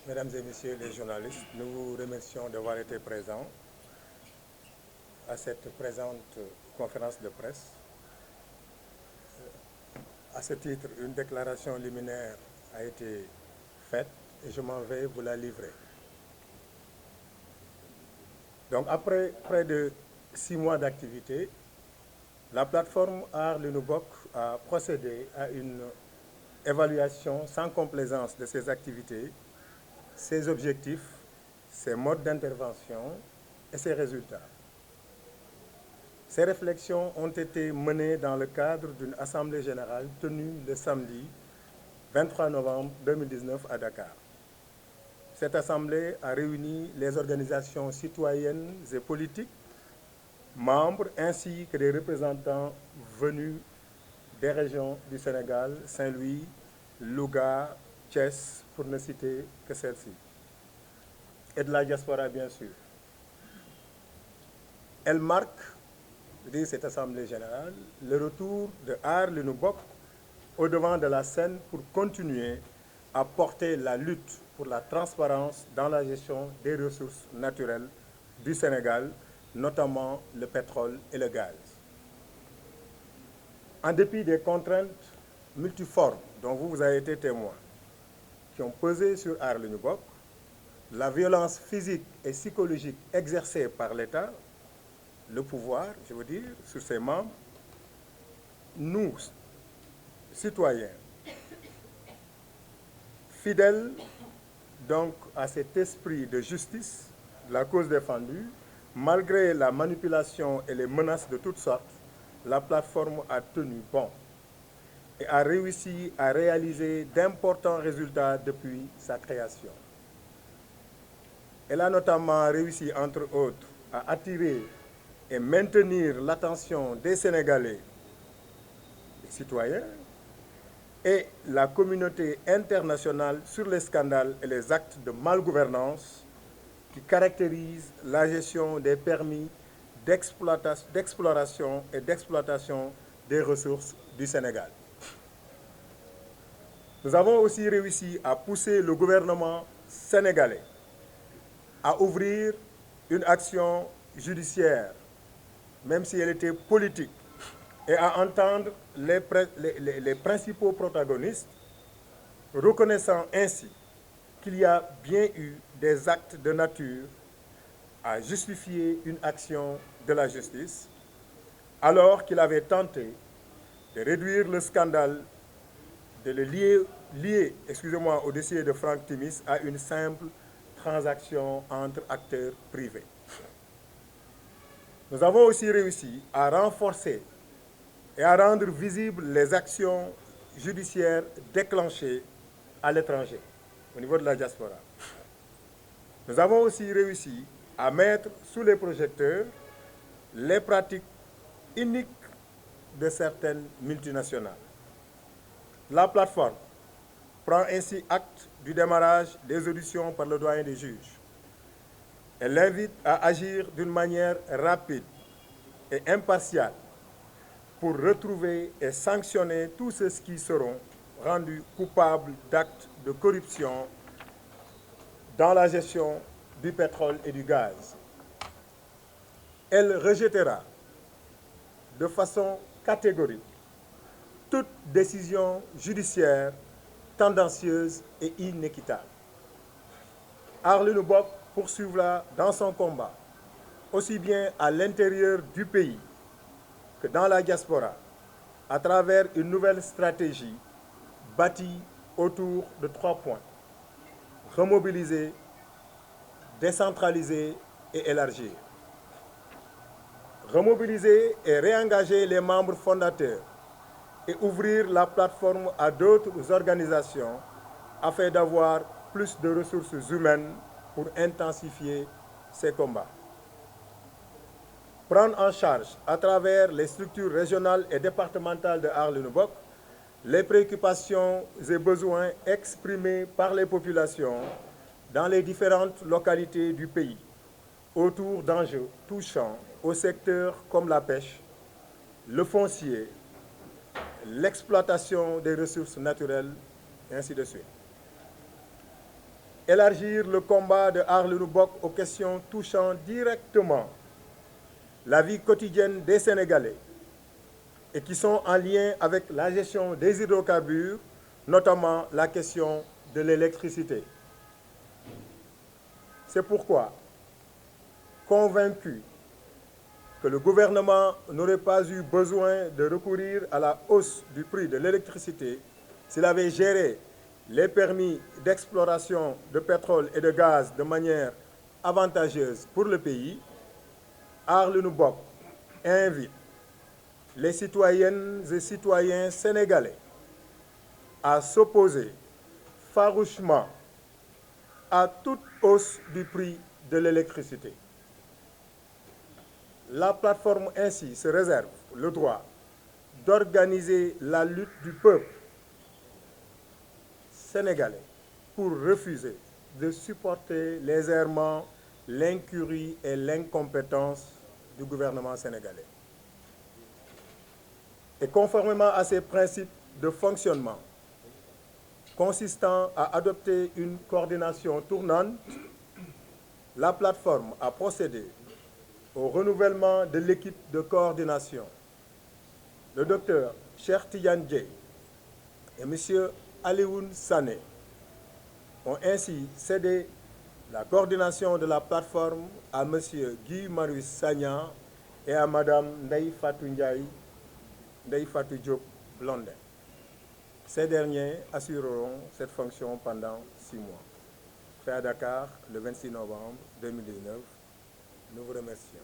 Mesdames et Messieurs les journalistes, nous vous remercions d'avoir été présents à cette présente conférence de presse. À ce titre, une déclaration liminaire a été faite et je m'en vais vous la livrer. Donc, après près de 6 mois d'activité, la plateforme Aar Li Nu Bokk a procédé à une évaluation sans complaisance de ses activités, ses objectifs, ses modes d'intervention et ses résultats. Ces réflexions ont été menées dans le cadre d'une assemblée générale tenue le samedi 23 novembre 2019 à Dakar. Cette assemblée a réuni les organisations citoyennes et politiques, membres ainsi que des représentants venus des régions du Sénégal, Saint-Louis, Louga, Thiès, pour ne citer que celles-ci, et de la diaspora bien sûr. Elle marque, dit cette assemblée générale, le retour de Aar Li Nu Bokk au devant de la scène pour continuer à porter la lutte pour la transparence dans la gestion des ressources naturelles du Sénégal, notamment le pétrole et le gaz. En dépit des contraintes multiformes dont vous avez été témoin, qui ont pesé sur Aar Li Nu Bokk, la violence physique et psychologique exercée par l'État, le pouvoir, je veux dire, sur ses membres, nous, citoyens, fidèles donc à cet esprit de justice, la cause défendue, malgré la manipulation et les menaces de toutes sortes, la plateforme a tenu bon et a réussi à réaliser d'importants résultats depuis sa création. Elle a notamment réussi, entre autres, à attirer et maintenir l'attention des Sénégalais, des citoyens, et la communauté internationale sur les scandales et les actes de malgouvernance qui caractérisent la gestion des permis d'exploration et d'exploitation des ressources du Sénégal. Nous avons aussi réussi à pousser le gouvernement sénégalais à ouvrir une action judiciaire, même si elle était politique, et à entendre les principaux protagonistes, reconnaissant ainsi qu'il y a bien eu des actes de nature à justifier une action de la justice, alors qu'il avait tenté de réduire le scandale, de le lier au dossier de Franck Timis à une simple transaction entre acteurs privés. Nous avons aussi réussi à renforcer et à rendre visibles les actions judiciaires déclenchées à l'étranger, au niveau de la diaspora. Nous avons aussi réussi à mettre sous les projecteurs les pratiques iniques de certaines multinationales. La plateforme prend ainsi acte du démarrage des auditions par le doyen des juges. Elle l'invite à agir d'une manière rapide et impartiale pour retrouver et sanctionner tous ceux qui seront rendus coupables d'actes de corruption dans la gestion du pétrole et du gaz. Elle rejettera de façon catégorique toute décision judiciaire tendancieuse et inéquitable. Aar Li Nu Bokk poursuivra dans son combat, aussi bien à l'intérieur du pays que dans la diaspora, à travers une nouvelle stratégie bâtie autour de 3 points: remobiliser, décentraliser et élargir. Remobiliser et réengager les membres fondateurs et ouvrir la plateforme à d'autres organisations afin d'avoir plus de ressources humaines pour intensifier ces combats. Prendre en charge, à travers les structures régionales et départementales de Aar Li Nu Bokk, les préoccupations et besoins exprimés par les populations dans les différentes localités du pays, autour d'enjeux touchant aux secteurs comme la pêche, le foncier, l'exploitation des ressources naturelles, et ainsi de suite. élargir le combat de Aar Li Nu Bokk aux questions touchant directement la vie quotidienne des Sénégalais et qui sont en lien avec la gestion des hydrocarbures, notamment la question de l'électricité. C'est pourquoi, convaincu que le gouvernement n'aurait pas eu besoin de recourir à la hausse du prix de l'électricité s'il avait géré les permis d'exploration de pétrole et de gaz de manière avantageuse pour le pays, Aar Li Nu Bokk invite les citoyennes et citoyens sénégalais à s'opposer farouchement à toute hausse du prix de l'électricité. La plateforme ainsi se réserve le droit d'organiser la lutte du peuple sénégalais pour refuser de supporter les errements, l'incurie et l'incompétence du gouvernement sénégalais. Et conformément à ces principes de fonctionnement, consistant à adopter une coordination tournante, la plateforme a procédé au renouvellement de l'équipe de coordination. Le docteur Cheikh Tidiane Dièye et M. Alioune Sané ont ainsi cédé la coordination de la plateforme à M. Guy Marius Sagna et à Mme Ndeye Fatou Diop Blondin. Ces derniers assureront cette fonction pendant 6 mois. Fait à Dakar le 26 novembre 2019. Nous vous remercions.